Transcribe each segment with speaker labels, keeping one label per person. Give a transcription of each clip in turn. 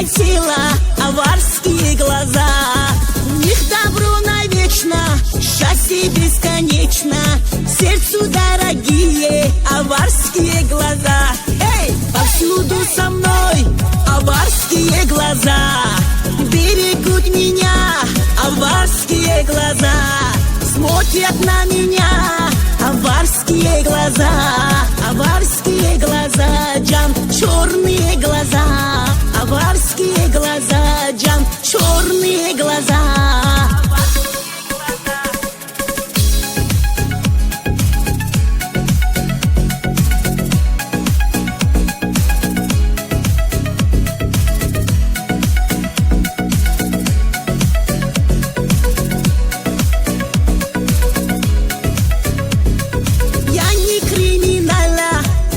Speaker 1: хотела, аварские глаза. В них добро навечно, счастье бесконечно, сердцу дорогие аварские глаза. Эй, повсюду со мной аварские глаза, берегут меня аварские глаза, смотрят на меня аварские глаза, аварские глаза, джан, черные глаза, аварские глаза, джан, черные глаза.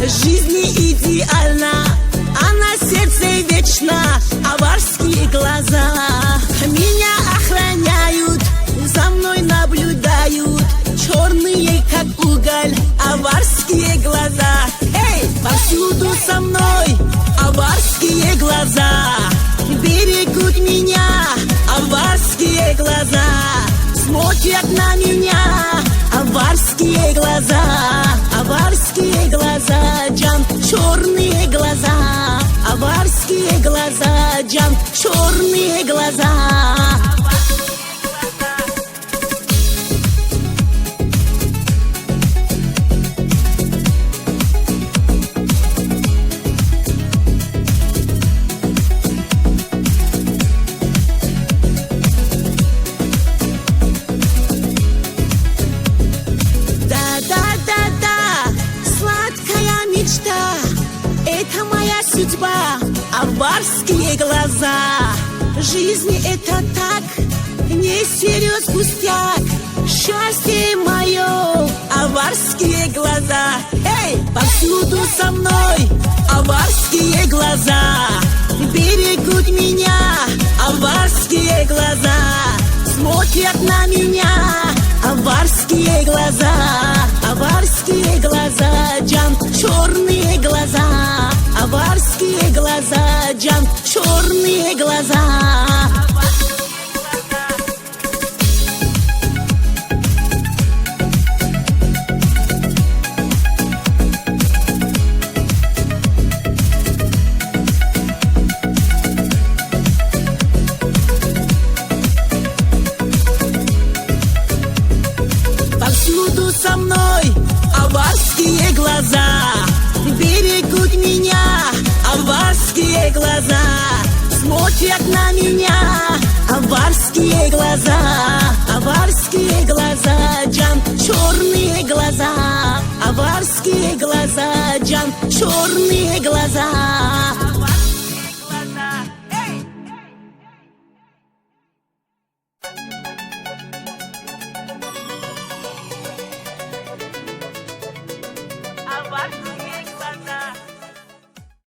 Speaker 1: Жизнь не идеальна, а на сердце вечно аварские глаза. Меня охраняют, за мной наблюдают, черные как уголь аварские глаза. Эй, повсюду со мной аварские глаза, берегут меня аварские глаза, смотрят на меня аварские глаза, аварские глаза, джан, черные глаза, аварские глаза, джан, черные глаза. Это моя судьба, аварские глаза. Жизнь это так, не серьез пустяк. Счастье мое, аварские глаза. Эй, повсюду со мной аварские глаза, берегут меня аварские глаза, смотрят на меня аварские глаза, аварские глаза, джан, черные глаза, аварские глаза, джан, черные глаза. Повсюду со мной аварские глаза, берегут меня аварские глаза, смотрят на меня аварские глаза, аварские глаза, джан, черные глаза, аварские глаза, джан, черные глаза.